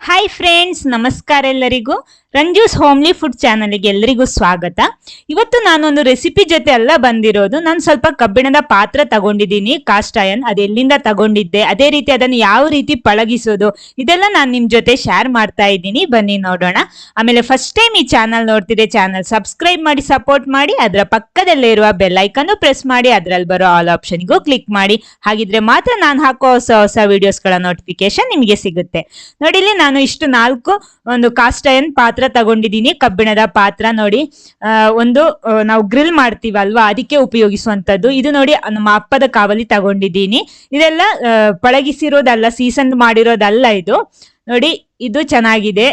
Hi friends, ನಮಸ್ಕಾರ ಎಲ್ಲರಿಗೂ. ರಂಜೂಸ್ homely food ಚಾನಲ್ಗೆ ಎಲ್ಲರಿಗೂ ಸ್ವಾಗತ. ಇವತ್ತು ನಾನೊಂದು ರೆಸಿಪಿ ಜೊತೆ ಎಲ್ಲ ಬಂದಿರೋದು. ನಾನು ಸ್ವಲ್ಪ ಕಬ್ಬಿಣದ ಪಾತ್ರ ತಗೊಂಡಿದ್ದೀನಿ, ಕಾಸ್ಟ್ ಐರನ್. ಅದು ಎಲ್ಲಿಂದ ತಗೊಂಡಿದ್ದೆ, ಅದೇ ರೀತಿ ಅದನ್ನು ಯಾವ ರೀತಿ ಪಳಗಿಸೋದು, ಇದೆಲ್ಲ ನಾನು ನಿಮ್ಮ ಜೊತೆ ಶೇರ್ ಮಾಡ್ತಾ ಇದ್ದೀನಿ. ಬನ್ನಿ ನೋಡೋಣ. ಆಮೇಲೆ ಫಸ್ಟ್ ಟೈಮ್ ಈ ಚಾನಲ್ ನೋಡ್ತಿದ್ರೆ ಚಾನಲ್ ಸಬ್ಸ್ಕ್ರೈಬ್ ಮಾಡಿ ಸಪೋರ್ಟ್ ಮಾಡಿ. ಅದರ ಪಕ್ಕದಲ್ಲೇ ಇರುವ ಬೆಲ್ ಐಕನ್ ಪ್ರೆಸ್ ಮಾಡಿ, ಅದರಲ್ಲಿ ಬರೋ ಆಲ್ ಆಪ್ಷನ್ಗೂ ಕ್ಲಿಕ್ ಮಾಡಿ. ಹಾಗಿದ್ರೆ ಮಾತ್ರ ನಾನು ಹಾಕೋ ಹೊಸ ಹೊಸ ವಿಡಿಯೋಸ್ಗಳ ನೋಟಿಫಿಕೇಶನ್ ನಿಮಗೆ ಸಿಗುತ್ತೆ. ನೋಡಿಲಿ, ನಾನು ಇಷ್ಟು 4 ಒಂದು ಕಾಸ್ಟ್ ಐರನ್ ಪಾತ್ರ ತಗೊಂಡಿದ್ದೀನಿ, ಕಬ್ಬಿಣದ ಪಾತ್ರ. ನೋಡಿ, ಒಂದು ನಾವು ಗ್ರಿಲ್ ಮಾಡ್ತೀವಲ್ವಾ, ಅದಕ್ಕೆ ಉಪಯೋಗಿಸುವಂತದ್ದು. ಇದು ನೋಡಿ, ನಮ್ಮ ಅಪ್ಪದ ಕಾವಲಿ ತಗೊಂಡಿದ್ದೀನಿ. ಇದೆಲ್ಲ ಪಳಗಿಸಿರೋದಲ್ಲ, ಸೀಸನ್ ಮಾಡಿರೋದಲ್ಲ ಇದು. ನೋಡಿ, ಇದು ಚೆನ್ನಾಗಿದೆ,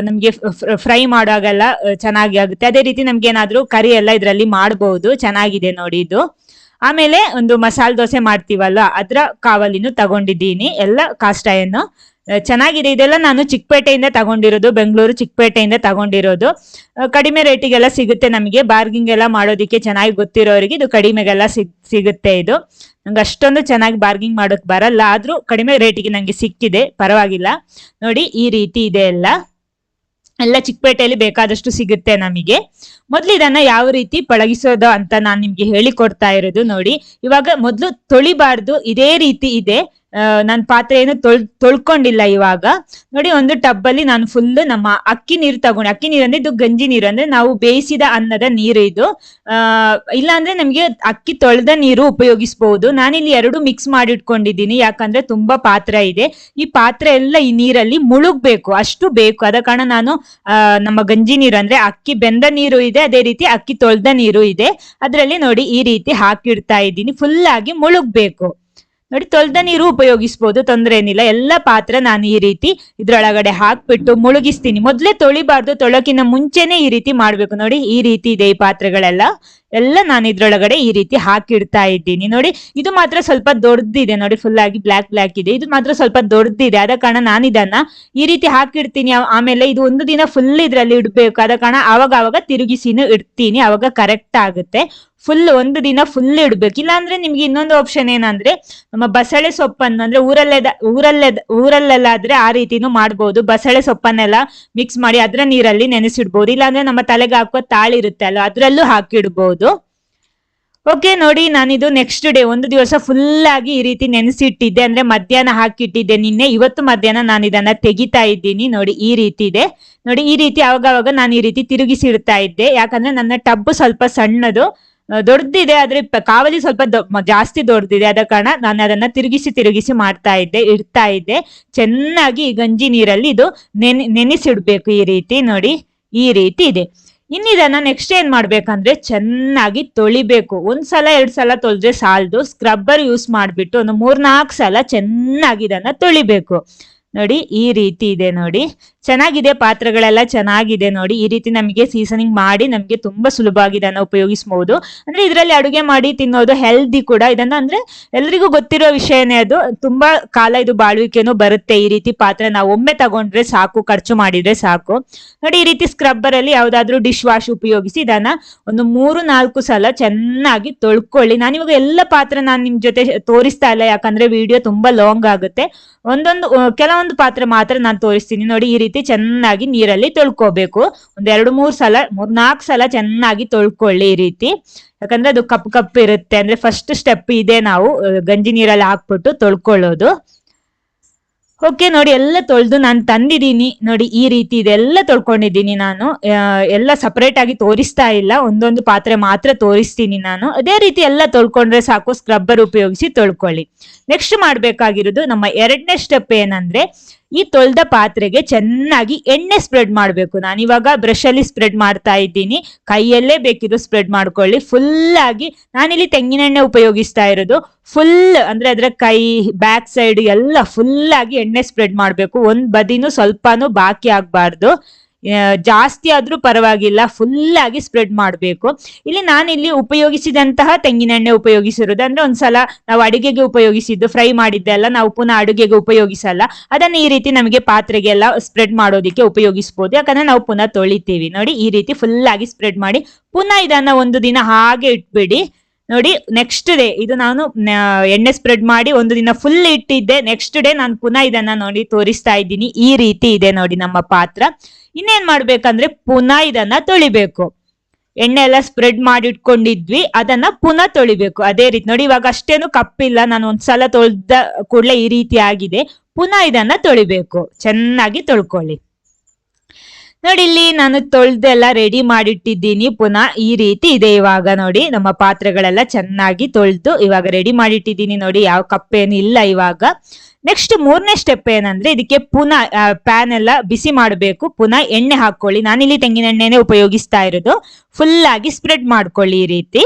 ನಮ್ಗೆ ಫ್ರೈ ಮಾಡುವಾಗೆಲ್ಲ ಚೆನ್ನಾಗಿ ಆಗುತ್ತೆ. ಅದೇ ರೀತಿ ನಮ್ಗೆ ಏನಾದ್ರೂ ಕರಿ ಎಲ್ಲ ಇದರಲ್ಲಿ ಮಾಡಬಹುದು. ಚೆನ್ನಾಗಿದೆ ನೋಡಿ ಇದು. ಆಮೇಲೆ ಒಂದು ಮಸಾಲೆ ದೋಸೆ ಮಾಡ್ತೀವಲ್ಲ, ಅದ್ರ ಕಾವಲಿನೂ ತಗೊಂಡಿದ್ದೀನಿ. ಎಲ್ಲ ಕಾಸ್ಟ್ ಐರನ್ ಚೆನ್ನಾಗಿದೆ. ಇದೆಲ್ಲ ನಾನು ಚಿಕ್ಕಪೇಟೆಯಿಂದ ತಗೊಂಡಿರೋದು, ಬೆಂಗಳೂರು ಚಿಕ್ಕಪೇಟೆಯಿಂದ ತಗೊಂಡಿರೋದು. ಕಡಿಮೆ ರೇಟಿಗೆಲ್ಲ ಸಿಗುತ್ತೆ ನಮಗೆ. ಬಾರ್ಗಿಂಗ್ ಎಲ್ಲ ಮಾಡೋದಕ್ಕೆ ಚೆನ್ನಾಗಿ ಗೊತ್ತಿರೋರಿಗೆ ಇದು ಕಡಿಮೆಗೆಲ್ಲ ಸಿಗುತ್ತೆ. ಇದು ನಂಗೆ ಅಷ್ಟೊಂದು ಚೆನ್ನಾಗಿ ಬಾರ್ಗಿಂಗ್ ಮಾಡೋಕ್ ಬರಲ್ಲ, ಆದ್ರೂ ಕಡಿಮೆ ರೇಟಿಗೆ ನಂಗೆ ಸಿಕ್ಕಿದೆ, ಪರವಾಗಿಲ್ಲ. ನೋಡಿ, ಈ ರೀತಿ ಇದೆ. ಎಲ್ಲ ಚಿಕ್ಕಪೇಟೆಯಲ್ಲಿ ಬೇಕಾದಷ್ಟು ಸಿಗುತ್ತೆ ನಮಗೆ. ಮೊದ್ಲು ಇದನ್ನ ಯಾವ ರೀತಿ ಪಳಗಿಸೋದು ಅಂತ ನಾನು ನಿಮ್ಗೆ ಹೇಳಿಕೊಡ್ತಾ ಇರೋದು. ನೋಡಿ, ಇವಾಗ ಮೊದ್ಲು ತೊಳಿಬಾರ್ದು, ಇದೇ ರೀತಿ ಇದೆ. ನನ್ನ ಪಾತ್ರೆ ಏನು ತೊಳ್ಕೊಂಡಿಲ್ಲ. ಇವಾಗ ನೋಡಿ, ಒಂದು ಟಬ್ ಅಲ್ಲಿ ನಾನು ಫುಲ್ ನಮ್ಮ ಅಕ್ಕಿ ನೀರು ತಗೊಂಡು, ಅಕ್ಕಿ ನೀರು ಅಂದ್ರೆ ಇದು ಗಂಜಿ ನೀರು, ಅಂದ್ರೆ ನಾವು ಬೇಯಿಸಿದ ಅನ್ನದ ನೀರು ಇದು. ಇಲ್ಲ ಅಂದ್ರೆ ನಮ್ಗೆ ಅಕ್ಕಿ ತೊಳೆದ ನೀರು ಉಪಯೋಗಿಸಬಹುದು. ನಾನಿಲ್ಲಿ 2 ಮಿಕ್ಸ್ ಮಾಡಿ ಇಟ್ಕೊಂಡಿದ್ದೀನಿ, ಯಾಕಂದ್ರೆ ತುಂಬಾ ಪಾತ್ರೆ ಇದೆ. ಈ ಪಾತ್ರೆ ಎಲ್ಲ ಈ ನೀರಲ್ಲಿ ಮುಳುಗ್ಬೇಕು, ಅಷ್ಟು ಬೇಕು. ಆದ ಕಾರಣ ನಾನು ನಮ್ಮ ಗಂಜಿ ನೀರು ಅಂದ್ರೆ ಅಕ್ಕಿ ಬೆಂದ ನೀರು ಇದೆ, ಅದೇ ರೀತಿ ಅಕ್ಕಿ ತೊಳೆದ ನೀರು ಇದೆ. ಅದ್ರಲ್ಲಿ ನೋಡಿ ಈ ರೀತಿ ಹಾಕಿಡ್ತಾ ಇದ್ದೀನಿ. ಫುಲ್ ಆಗಿ ಮುಳುಗ್ಬೇಕು. ನೋಡಿ, ತೊಳೆದ ನೀರು ಉಪಯೋಗಿಸಬಹುದು, ತೊಂದರೆ ಏನಿಲ್ಲ. ಎಲ್ಲ ಪಾತ್ರೆ ನಾನು ಈ ರೀತಿ ಇದ್ರೊಳಗಡೆ ಹಾಕ್ಬಿಟ್ಟು ಮುಳುಗಿಸ್ತೀನಿ. ಮೊದ್ಲೇ ತೊಳಿಬಾರ್ದು, ತೊಳಕಿನ ಮುಂಚೆನೆ ಈ ರೀತಿ ಮಾಡ್ಬೇಕು. ನೋಡಿ, ಈ ರೀತಿ ಇದೆ ಈ ಪಾತ್ರೆಗಳೆಲ್ಲ. ನಾನು ಇದ್ರೊಳಗಡೆ ಈ ರೀತಿ ಹಾಕಿಡ್ತಾ ಇದ್ದೀನಿ. ನೋಡಿ, ಇದು ಮಾತ್ರ ಸ್ವಲ್ಪ ದೊಡ್ಡದಿದೆ. ನೋಡಿ, ಫುಲ್ ಆಗಿ ಬ್ಲಾಕ್ ಇದೆ. ಇದು ಮಾತ್ರ ಸ್ವಲ್ಪ ದೊಡ್ಡದಿದೆ, ಆದ ಕಾರಣ ನಾನು ಇದನ್ನ ಈ ರೀತಿ ಹಾಕಿಡ್ತೀನಿ. ಆಮೇಲೆ ಇದು ಒಂದು ದಿನ ಫುಲ್ ಇದ್ರಲ್ಲಿ ಇಡ್ಬೇಕು, ಆದ ಕಾರಣ ಅವಾಗ ತಿರುಗಿಸಿನೂ ಇಡ್ತೀನಿ, ಅವಾಗ ಕರೆಕ್ಟ್ ಆಗುತ್ತೆ. ಫುಲ್ ಒಂದು ದಿನ ಫುಲ್ ಇಡ್ಬೇಕು. ಇಲ್ಲಾಂದ್ರೆ ನಿಮ್ಗೆ ಇನ್ನೊಂದು ಆಪ್ಷನ್ ಏನಂದ್ರೆ, ನಮ್ಮ ಬಸಳೆ ಸೊಪ್ಪನ್ನು ಅಂದ್ರೆ ಊರಲ್ಲೆಲ್ಲಾದ್ರೆ ಆ ರೀತಿನೂ ಮಾಡ್ಬೋದು. ಬಸಳೆ ಸೊಪ್ಪನ್ನೆಲ್ಲ ಮಿಕ್ಸ್ ಮಾಡಿ ಅದ್ರ ನೀರಲ್ಲಿ ನೆನೆಸಿಡ್ಬೋದು. ಇಲ್ಲಾಂದ್ರೆ ನಮ್ಮ ತಲೆಗೆ ಹಾಕೋ ತಾಳಿ ಇರುತ್ತೆ ಅಲ್ವಾ, ಅದ್ರಲ್ಲೂ ಹಾಕಿಡ್ಬೋದು. ಓಕೆ, ನೋಡಿ, ನಾನಿದು ನೆಕ್ಸ್ಟ್ ಡೇ ಒಂದು ದಿವಸ ಫುಲ್ ಆಗಿ ಈ ರೀತಿ ನೆನೆಸಿಟ್ಟಿದ್ದೆ, ಅಂದ್ರೆ ಮಧ್ಯಾಹ್ನ ಹಾಕಿಟ್ಟಿದ್ದೆ ನಿನ್ನೆ. ಇವತ್ತು ಮಧ್ಯಾಹ್ನ ನಾನು ಇದನ್ನ ತೆಗಿತಾ ಇದ್ದೀನಿ. ನೋಡಿ, ಈ ರೀತಿ ಇದೆ. ನೋಡಿ, ಈ ರೀತಿ ಅವಾಗ ನಾನು ಈ ರೀತಿ ತಿರುಗಿಸಿಡ್ತಾ ಇದ್ದೆ, ಯಾಕಂದ್ರೆ ನನ್ನ ಟಬ್ ಸ್ವಲ್ಪ ಸಣ್ಣದು, ದೊಡ್ಡದಿದೆ, ಆದ್ರೆ ಕಾವಲಿ ಸ್ವಲ್ಪ ಜಾಸ್ತಿ ದೊಡ್ಡದಿದೆ. ಆದ ಕಾರಣ ನಾನು ಅದನ್ನ ತಿರುಗಿಸಿ ಇಡ್ತಾ ಇದ್ದೆ. ಚೆನ್ನಾಗಿ ಗಂಜಿ ನೀರಲ್ಲಿ ಇದು ನೆನೆಸಿಡ್ಬೇಕು. ಈ ರೀತಿ ನೋಡಿ, ಈ ರೀತಿ ಇದೆ. ಇನ್ನಿದನ್ನ ನೆಕ್ಸ್ಟ್ ಏನ್ ಮಾಡ್ಬೇಕಂದ್ರೆ, ಚೆನ್ನಾಗಿ ತೊಳಿಬೇಕು. 1 ಸಲ 2 ಸಲ ತೊಳೆದ್ರೆ ಸಾಲದು. ಸ್ಕ್ರಬ್ಬರ್ ಯೂಸ್ ಮಾಡ್ಬಿಟ್ಟು ಒಂದು 3-4 ಸಲ ಚೆನ್ನಾಗಿ ಇದನ್ನ ತೊಳಿಬೇಕು. ನೋಡಿ, ಈ ರೀತಿ ಇದೆ. ನೋಡಿ, ಚೆನ್ನಾಗಿದೆ, ಪಾತ್ರೆಗಳೆಲ್ಲ ಚೆನ್ನಾಗಿದೆ. ನೋಡಿ, ಈ ರೀತಿ ನಮಗೆ ಸೀಸನಿಂಗ್ ಮಾಡಿ ನಮ್ಗೆ ತುಂಬಾ ಸುಲಭವಾಗಿ ಇದನ್ನ ಉಪಯೋಗಿಸಬಹುದು. ಅಂದ್ರೆ ಇದರಲ್ಲಿ ಅಡುಗೆ ಮಾಡಿ ತಿನ್ನೋದು ಹೆಲ್ದಿ ಕೂಡ. ಇದನ್ನ ಅಂದ್ರೆ ಎಲ್ರಿಗೂ ಗೊತ್ತಿರೋ ವಿಷಯನೇ ಅದು. ತುಂಬಾ ಕಾಲ ಇದು ಬಾಳ್ವಿಕೆನೂ ಬರುತ್ತೆ. ಈ ರೀತಿ ಪಾತ್ರೆ ನಾವು ಒಮ್ಮೆ ತಗೊಂಡ್ರೆ ಸಾಕು, ಖರ್ಚು ಮಾಡಿದ್ರೆ ಸಾಕು. ನೋಡಿ, ಈ ರೀತಿ ಸ್ಕ್ರಬ್ಬರ್ ಅಲ್ಲಿ ಯಾವ್ದಾದ್ರು ಡಿಶ್ ವಾಶ್ ಉಪಯೋಗಿಸಿ ಇದನ್ನ ಒಂದು 3-4 ಸಲ ಚೆನ್ನಾಗಿ ತೊಳ್ಕೊಳ್ಳಿ. ನಾನಿವಾಗ ಎಲ್ಲ ಪಾತ್ರೆ ನಾನು ನಿಮ್ ಜೊತೆ ತೋರಿಸ್ತಾ ಇಲ್ಲ, ಯಾಕಂದ್ರೆ ವಿಡಿಯೋ ತುಂಬಾ ಲಾಂಗ್ ಆಗುತ್ತೆ. ಕೆಲವೊಂದು ಪಾತ್ರೆ ಮಾತ್ರ ನಾನು ತೋರಿಸ್ತೀನಿ. ನೋಡಿ, ಈ ರೀತಿ ಚೆನ್ನಾಗಿ ನೀರಲ್ಲಿ ತೊಳ್ಕೋಬೇಕು. 1-2-3 ಸಲ 3-4 ಸಲ ಚೆನ್ನಾಗಿ ತೊಳ್ಕೊಳ್ಳಿ ಈ ರೀತಿ. ಯಾಕಂದ್ರೆ ಅದು ಕಪ್ಪು ಇರುತ್ತೆ. ಅಂದ್ರೆ ಫಸ್ಟ್ ಸ್ಟೆಪ್ ಇದೆ, ನಾವು ಗಂಜಿ ನೀರಲ್ಲಿ ಹಾಕ್ಬಿಟ್ಟು ತೊಳ್ಕೊಳ್ಳೋದು. ಓಕೆ, ನೋಡಿ, ಎಲ್ಲ ತೊಳೆದು ನಾನು ತಂದಿದ್ದೀನಿ. ನೋಡಿ, ಈ ರೀತಿ ಇದೆಲ್ಲ ತೊಳ್ಕೊಂಡಿದ್ದೀನಿ ನಾನು. ಎಲ್ಲ ಸಪರೇಟ್ ಆಗಿ ತೋರಿಸ್ತಾ ಇಲ್ಲ, ಒಂದೊಂದು ಪಾತ್ರೆ ಮಾತ್ರ ತೋರಿಸ್ತೀನಿ ನಾನು. ಅದೇ ರೀತಿ ಎಲ್ಲ ತೊಳ್ಕೊಂಡ್ರೆ ಸಾಕು, ಸ್ಕ್ರಬ್ಬರ್ ಉಪಯೋಗಿಸಿ ತೊಳ್ಕೊಳ್ಳಿ. ನೆಕ್ಸ್ಟ್ ಮಾಡ್ಬೇಕಾಗಿರೋದು ನಮ್ಮ 2ನೇ ಸ್ಟೆಪ್ ಏನಂದ್ರೆ, ಈ ತೊಳೆದ ಪಾತ್ರೆಗೆ ಚೆನ್ನಾಗಿ ಎಣ್ಣೆ ಸ್ಪ್ರೆಡ್ ಮಾಡಬೇಕು. ನಾನಿವಾಗ ಬ್ರಷ್ ಅಲ್ಲಿ ಸ್ಪ್ರೆಡ್ ಮಾಡ್ತಾ ಇದ್ದೀನಿ, ಕೈಯಲ್ಲೇ ಬೇಕಿದ್ರು ಸ್ಪ್ರೆಡ್ ಮಾಡ್ಕೊಳ್ಳಿ. ಫುಲ್ ಆಗಿ ನಾನಿಲ್ಲಿ ತೆಂಗಿನೆಣ್ಣೆ ಉಪಯೋಗಿಸ್ತಾ ಇರೋದು. ಫುಲ್ ಅಂದ್ರೆ ಅದರ ಕೈ ಬ್ಯಾಕ್ ಸೈಡ್ ಎಲ್ಲ ಫುಲ್ ಆಗಿ ಎಣ್ಣೆ ಸ್ಪ್ರೆಡ್ ಮಾಡ್ಬೇಕು. ಒಂದ್ ಬದಿನೂ ಸ್ವಲ್ಪನೂ ಬಾಕಿ ಆಗ್ಬಾರ್ದು. ಜಾಸ್ತಿ ಆದ್ರೂ ಪರವಾಗಿಲ್ಲ, ಫುಲ್ ಆಗಿ ಸ್ಪ್ರೆಡ್ ಮಾಡಬೇಕು. ನಾನಿಲ್ಲಿ ಉಪಯೋಗಿಸಿದಂತಹ ತೆಂಗಿನೆಣ್ಣೆ ಉಪಯೋಗಿಸಿರೋದು. ಅಂದ್ರೆ ಒಂದ್ಸಲ ನಾವು ಅಡುಗೆಗೆ ಉಪಯೋಗಿಸಿದ್ದು, ಫ್ರೈ ಮಾಡಿದ್ದೆ ಅಲ್ಲ, ನಾವು ಪುನಃ ಅಡುಗೆಗೆ ಉಪಯೋಗಿಸಲ್ಲ. ಅದನ್ನ ಈ ರೀತಿ ನಮಗೆ ಪಾತ್ರೆಗೆಲ್ಲ ಸ್ಪ್ರೆಡ್ ಮಾಡೋದಿಕ್ಕೆ ಉಪಯೋಗಿಸಬಹುದು, ಯಾಕಂದ್ರೆ ನಾವು ಪುನಃ ತೊಳಿತೀವಿ. ನೋಡಿ, ಈ ರೀತಿ ಫುಲ್ ಆಗಿ ಸ್ಪ್ರೆಡ್ ಮಾಡಿ ಪುನಃ ಇದನ್ನ ಒಂದು ದಿನ ಹಾಗೆ ಇಟ್ಬಿಡಿ. ನೋಡಿ ನೆಕ್ಸ್ಟ್ ಡೇ ಇದು ನಾನು ಎಣ್ಣೆ ಸ್ಪ್ರೆಡ್ ಮಾಡಿ ಒಂದು ದಿನ ಫುಲ್ ಇಟ್ಟಿದ್ದೆ. ನೆಕ್ಸ್ಟ್ ಡೇ ನಾನು ಪುನಃ ಇದನ್ನ ನೋಡಿ ತೋರಿಸ್ತಾ ಇದ್ದೀನಿ. ಈ ರೀತಿ ಇದೆ ನೋಡಿ ನಮ್ಮ ಪಾತ್ರ. ಇನ್ನೇನ್ ಮಾಡ್ಬೇಕಂದ್ರೆ ಪುನಃ ಇದನ್ನ ತೊಳಿಬೇಕು. ಎಣ್ಣೆ ಎಲ್ಲ ಸ್ಪ್ರೆಡ್ ಮಾಡಿ ಇಟ್ಕೊಂಡಿದ್ವಿ, ಅದನ್ನ ಪುನಃ ತೊಳಿಬೇಕು. ಅದೇ ರೀತಿ ನೋಡಿ, ಇವಾಗ ಅಷ್ಟೇನು ಕಪ್ಪಿಲ್ಲ, ನಾನು ಒಂದ್ಸಲ ತೊಳ್ದ ಕೂಡಲೇ ಈ ರೀತಿ ಆಗಿದೆ. ಪುನಃ ಇದನ್ನ ತೊಳಿಬೇಕು. ಚೆನ್ನಾಗಿ ತೊಳ್ಕೊಳ್ಳಿ. ನೋಡಿ ಇಲ್ಲಿ ನಾನು ತೊಳ್ದೆಲ್ಲ ರೆಡಿ ಮಾಡಿಟ್ಟಿದ್ದೀನಿ. ಪುನಃ ಈ ರೀತಿ ಇದೆ. ಇವಾಗ ನೋಡಿ ನಮ್ಮ ಪಾತ್ರೆಗಳೆಲ್ಲ ಚೆನ್ನಾಗಿ ತೊಳ್ದು ಇವಾಗ ರೆಡಿ ಮಾಡಿಟ್ಟಿದ್ದೀನಿ. ನೋಡಿ ಯಾವ ಕಪ್ಪೇನು ಇಲ್ಲ ಇವಾಗ. ನೆಕ್ಸ್ಟ್ ಮೂರನೇ ಸ್ಟೆಪ್ ಏನಂದ್ರೆ ಇದಕ್ಕೆ ಪುನಃ ಪ್ಯಾನ್ ಎಲ್ಲ ಬಿಸಿ ಮಾಡಬೇಕು. ಪುನಃ ಎಣ್ಣೆ ಹಾಕೊಳ್ಳಿ. ನಾನಿಲ್ಲಿ ತೆಂಗಿನ ಎಣ್ಣೆನೆ ಉಪಯೋಗಿಸ್ತಾ ಇರೋದು. ಫುಲ್ ಆಗಿ ಸ್ಪ್ರೆಡ್ ಮಾಡ್ಕೊಳ್ಳಿ ಈ ರೀತಿ.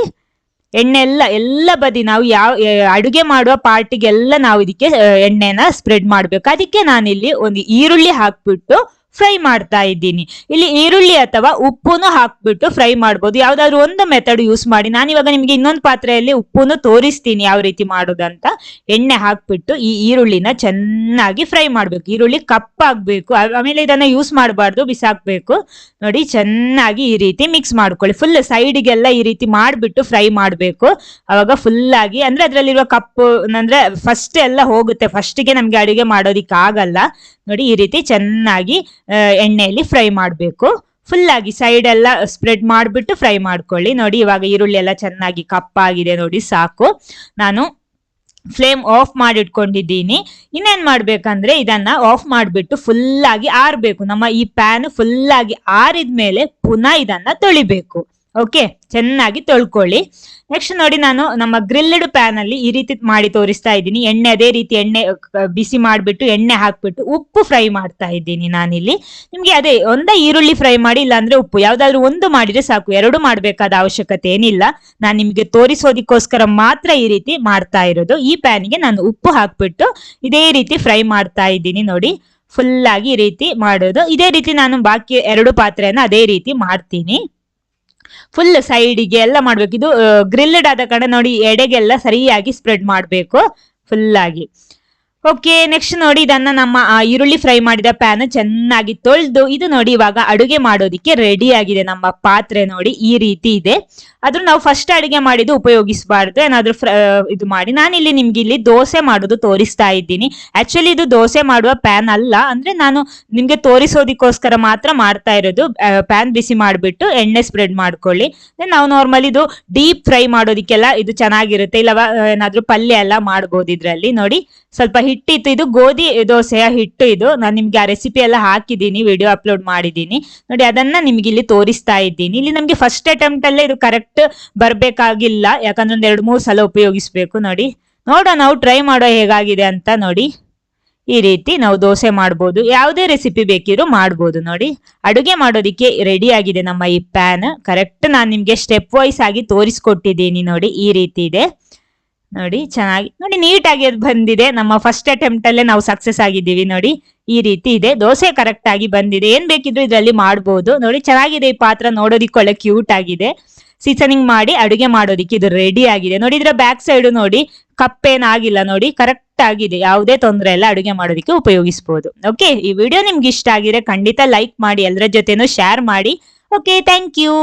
ಎಣ್ಣೆ ಎಲ್ಲ ಬದಿ ನಾವು ಯಾವ ಅಡುಗೆ ಮಾಡುವ ಪಾರ್ಟಿಗೆಲ್ಲ ನಾವು ಇದಕ್ಕೆ ಎಣ್ಣೆನ ಸ್ಪ್ರೆಡ್ ಮಾಡ್ಬೇಕು. ಅದಕ್ಕೆ ನಾನಿಲ್ಲಿ ಒಂದು ಈರುಳ್ಳಿ ಹಾಕ್ಬಿಟ್ಟು ಫ್ರೈ ಮಾಡ್ತಾ ಇದ್ದೀನಿ. ಇಲ್ಲಿ ಈರುಳ್ಳಿ ಅಥವಾ ಉಪ್ಪುನು ಹಾಕ್ಬಿಟ್ಟು ಫ್ರೈ ಮಾಡ್ಬೋದು. ಯಾವ್ದಾದ್ರು ಒಂದು ಮೆಥಡ್ ಯೂಸ್ ಮಾಡಿ. ನಾನಿವಾಗ ನಿಮ್ಗೆ ಇನ್ನೊಂದು ಪಾತ್ರೆಯಲ್ಲಿ ಉಪ್ಪುನು ತೋರಿಸ್ತೀನಿ ಯಾವ ರೀತಿ ಮಾಡೋದಂತ. ಎಣ್ಣೆ ಹಾಕ್ಬಿಟ್ಟು ಈ ಈರುಳ್ಳಿನ ಚೆನ್ನಾಗಿ ಫ್ರೈ ಮಾಡ್ಬೇಕು. ಈರುಳ್ಳಿ ಕಪ್ಪಾಗ್ಬೇಕು. ಆಮೇಲೆ ಇದನ್ನ ಯೂಸ್ ಮಾಡಬಾರ್ದು, ಬಿಸಾಕ್ಬೇಕು. ನೋಡಿ ಚೆನ್ನಾಗಿ ಈ ರೀತಿ ಮಿಕ್ಸ್ ಮಾಡ್ಕೊಳ್ಳಿ. ಫುಲ್ ಸೈಡ್ಗೆಲ್ಲ ಈ ರೀತಿ ಮಾಡ್ಬಿಟ್ಟು ಫ್ರೈ ಮಾಡ್ಬೇಕು. ಅವಾಗ ಫುಲ್ ಆಗಿ ಅಂದ್ರೆ ಅದ್ರಲ್ಲಿರುವ ಕಪ್ಪು ಅಂದ್ರೆ ಫಸ್ಟ್ ಎಲ್ಲ ಹೋಗುತ್ತೆ. ಫಸ್ಟ್ಗೆ ನಮ್ಗೆ ಅಡುಗೆ ಮಾಡೋದಿಕ್ ಆಗಲ್ಲ. ನೋಡಿ ಈ ರೀತಿ ಚೆನ್ನಾಗಿ ಎಣ್ಣೆಯಲ್ಲಿ ಫ್ರೈ ಮಾಡಬೇಕು. ಫುಲ್ ಆಗಿ ಸೈಡ್ ಎಲ್ಲ ಸ್ಪ್ರೆಡ್ ಮಾಡಿಬಿಟ್ಟು ಫ್ರೈ ಮಾಡ್ಕೊಳ್ಳಿ. ನೋಡಿ ಇವಾಗ ಈರುಳ್ಳಿ ಎಲ್ಲ ಚೆನ್ನಾಗಿ ಕಪ್ಪಾಗಿದೆ. ನೋಡಿ ಸಾಕು. ನಾನು ಫ್ಲೇಮ್ ಆಫ್ ಮಾಡಿಟ್ಕೊಂಡಿದ್ದೀನಿ. ಇನ್ನೇನ್ ಮಾಡ್ಬೇಕಂದ್ರೆ ಇದನ್ನ ಆಫ್ ಮಾಡಿಬಿಟ್ಟು ಫುಲ್ ಆಗಿ ಆರ್ಬೇಕು. ನಮ್ಮ ಈ ಪ್ಯಾನ್ ಫುಲ್ ಆಗಿ ಆರಿದ್ಮೇಲೆ ಪುನಃ ಇದನ್ನ ತೊಳಿಬೇಕು. ಓಕೆ, ಚೆನ್ನಾಗಿ ತೊಳ್ಕೊಳ್ಳಿ. ನೆಕ್ಸ್ಟ್ ನೋಡಿ ನಾನು ನಮ್ಮ ಗ್ರಿಲ್ಡ್ ಪ್ಯಾನ್ ಅಲ್ಲಿ ಈ ರೀತಿ ಮಾಡಿ ತೋರಿಸ್ತಾ ಇದ್ದೀನಿ. ಎಣ್ಣೆ ಅದೇ ರೀತಿ ಎಣ್ಣೆ ಬಿಸಿ ಮಾಡಿಬಿಟ್ಟು ಎಣ್ಣೆ ಹಾಕ್ಬಿಟ್ಟು ಉಪ್ಪು ಫ್ರೈ ಮಾಡ್ತಾ ಇದ್ದೀನಿ ನಾನಿಲ್ಲಿ. ನಿಮ್ಗೆ ಅದೇ ಒಂದೇ ಈರುಳ್ಳಿ ಫ್ರೈ ಮಾಡಿ, ಇಲ್ಲಾಂದ್ರೆ ಉಪ್ಪು ಯಾವ್ದಾದ್ರು ಒಂದು ಮಾಡಿದ್ರೆ ಸಾಕು. ಎರಡು ಮಾಡ್ಬೇಕಾದ ಅವಶ್ಯಕತೆ ಏನಿಲ್ಲ. ನಾನು ನಿಮ್ಗೆ ತೋರಿಸೋದಿಕ್ಕೋಸ್ಕರ ಮಾತ್ರ ಈ ರೀತಿ ಮಾಡ್ತಾ ಇರೋದು. ಈ ಪ್ಯಾನ್ಗೆ ನಾನು ಉಪ್ಪು ಹಾಕ್ಬಿಟ್ಟು ಇದೇ ರೀತಿ ಫ್ರೈ ಮಾಡ್ತಾ ಇದ್ದೀನಿ. ನೋಡಿ ಫುಲ್ ಆಗಿ ಈ ರೀತಿ ಮಾಡೋದು. ಇದೇ ರೀತಿ ನಾನು ಬಾಕಿ ಎರಡು ಪಾತ್ರೆನ ಅದೇ ರೀತಿ ಮಾಡ್ತೀನಿ. ಫುಲ್ ಸೈಡಿಗೆ ಎಲ್ಲ ಮಾಡ್ಬೇಕು. ಇದು ಗ್ರಿಲ್ಡ್ ಆದ ಕಡೆ ನೋಡಿ ಎಡೆಗೆಲ್ಲ ಸರಿಯಾಗಿ ಸ್ಪ್ರೆಡ್ ಮಾಡಬೇಕು ಫುಲ್ ಆಗಿ. ಓಕೆ, ನೆಕ್ಸ್ಟ್ ನೋಡಿ ಇದನ್ನ ನಮ್ಮ ಈರುಳ್ಳಿ ಫ್ರೈ ಮಾಡಿದ ಪ್ಯಾನ್ ಚೆನ್ನಾಗಿ ತೊಳೆದು ಇದು ನೋಡಿ ಇವಾಗ ಅಡುಗೆ ಮಾಡೋದಿಕ್ಕೆ ರೆಡಿ ಆಗಿದೆ. ನಮ್ಮ ಪಾತ್ರೆ ನೋಡಿ ಈ ರೀತಿ ಇದೆ. ಆದ್ರೂ ನಾವು ಫಸ್ಟ್ ಅಡುಗೆ ಮಾಡಿದ್ದು ಉಪಯೋಗಿಸಬಾರ್ದು. ಏನಾದ್ರೂ ಇದು ಮಾಡಿ. ನಾನಿಲ್ಲಿ ನಿಮ್ಗೆ ಇಲ್ಲಿ ದೋಸೆ ಮಾಡೋದು ತೋರಿಸ್ತಾ ಇದ್ದೀನಿ. ಆಕ್ಚುಲಿ ಇದು ದೋಸೆ ಮಾಡುವ ಪ್ಯಾನ್ ಅಲ್ಲ. ಅಂದ್ರೆ ನಾನು ನಿಮ್ಗೆ ತೋರಿಸೋದಿಕ್ಕೋಸ್ಕರ ಮಾತ್ರ ಮಾಡ್ತಾ ಇರೋದು. ಪ್ಯಾನ್ ಬಿಸಿ ಮಾಡಿಬಿಟ್ಟು ಎಣ್ಣೆ ಸ್ಪ್ರೆಡ್ ಮಾಡ್ಕೊಳ್ಳಿ. ನಾವು ನಾರ್ಮಲಿ ಇದು ಡೀಪ್ ಫ್ರೈ ಮಾಡೋದಿಕ್ಕೆಲ್ಲ ಇದು ಚೆನ್ನಾಗಿರುತ್ತೆ. ಇಲ್ಲವಾ ಏನಾದ್ರೂ ಪಲ್ಯ ಎಲ್ಲ ಮಾಡ್ಬೋದು ಇದ್ರಲ್ಲಿ. ನೋಡಿ ಸ್ವಲ್ಪ ಹಿಟ್ಟಿತ್ತು. ಇದು ಗೋಧಿ ದೋಸೆಯ ಹಿಟ್ಟು. ಇದು ನಾನು ನಿಮ್ಗೆ ಆ ರೆಸಿಪಿ ಎಲ್ಲ ಹಾಕಿದ್ದೀನಿ, ವಿಡಿಯೋ ಅಪ್ಲೋಡ್ ಮಾಡಿದ್ದೀನಿ. ನೋಡಿ ಅದನ್ನ ನಿಮ್ಗೆ ಇಲ್ಲಿ ತೋರಿಸ್ತಾ ಇದ್ದೀನಿ. ಇಲ್ಲಿ ನಮ್ಗೆ ಫಸ್ಟ್ ಅಟೆಂಪ್ಟ್ ಅಲ್ಲೇ ಇದು ಕರೆಕ್ಟ್ ಬರ್ಬೇಕಾಗಿಲ್ಲ. ಯಾಕಂದ್ರೆ ಒಂದ್ 2-3 ಸಲ ಉಪಯೋಗಿಸ್ಬೇಕು. ನೋಡಿ ನೋಡೋಣ ನಾವು ಟ್ರೈ ಮಾಡೋ ಹೇಗಾಗಿದೆ ಅಂತ. ನೋಡಿ ಈ ರೀತಿ ನಾವು ದೋಸೆ ಮಾಡ್ಬೋದು. ಯಾವುದೇ ರೆಸಿಪಿ ಬೇಕಿದ್ರು ಮಾಡ್ಬೋದು. ನೋಡಿ ಅಡುಗೆ ಮಾಡೋದಿಕ್ಕೆ ರೆಡಿ ಆಗಿದೆ ನಮ್ಮ ಈ ಪ್ಯಾನ್. ಕರೆಕ್ಟ್ ನಾನು ನಿಮ್ಗೆ ಸ್ಟೆಪ್ ವೈಸ್ ಆಗಿ ತೋರಿಸ್ಕೊಟ್ಟಿದ್ದೀನಿ. ನೋಡಿ ಈ ರೀತಿ ಇದೆ. ನೋಡಿ ಚೆನ್ನಾಗಿ ನೋಡಿ ನೀಟಾಗಿ ಅದು ಬಂದಿದೆ. ನಮ್ಮ ಫಸ್ಟ್ ಅಟೆಂಪ್ಟ್ ಅಲ್ಲೇ ನಾವು ಸಕ್ಸಸ್ ಆಗಿದ್ದೀವಿ. ನೋಡಿ ಈ ರೀತಿ ಇದೆ. ದೋಸೆ ಕರೆಕ್ಟ್ ಆಗಿ ಬಂದಿದೆ. ಏನ್ ಬೇಕಿದ್ರು ಇದರಲ್ಲಿ ಮಾಡ್ಬೋದು. ನೋಡಿ ಚೆನ್ನಾಗಿದೆ ಈ ಪಾತ್ರ. ನೋಡೋದಿಕ್ಕೆ ಒಳ್ಳೆ ಕ್ಯೂಟ್ ಆಗಿದೆ. ಸೀಸನಿಂಗ್ ಮಾಡಿ ಅಡುಗೆ ಮಾಡೋದಿಕ್ಕೆ ಇದು ರೆಡಿ ಆಗಿದೆ. ನೋಡಿ ಇದ್ರ ಬ್ಯಾಕ್ ಸೈಡ್ ನೋಡಿ ಕಪ್ಪೇನಾಗಿಲ್ಲ. ನೋಡಿ ಕರೆಕ್ಟ್ ಆಗಿದೆ. ಯಾವುದೇ ತೊಂದರೆ ಇಲ್ಲ. ಅಡುಗೆ ಮಾಡೋದಿಕ್ಕೆ ಉಪಯೋಗಿಸಬಹುದು. ಓಕೆ, ಈ ವಿಡಿಯೋ ನಿಮ್ಗೆ ಇಷ್ಟ ಆಗಿದ್ರೆ ಖಂಡಿತ ಲೈಕ್ ಮಾಡಿ, ಎಲ್ಲರ ಜೊತೆನೂ ಶೇರ್ ಮಾಡಿ. Okay, thank you.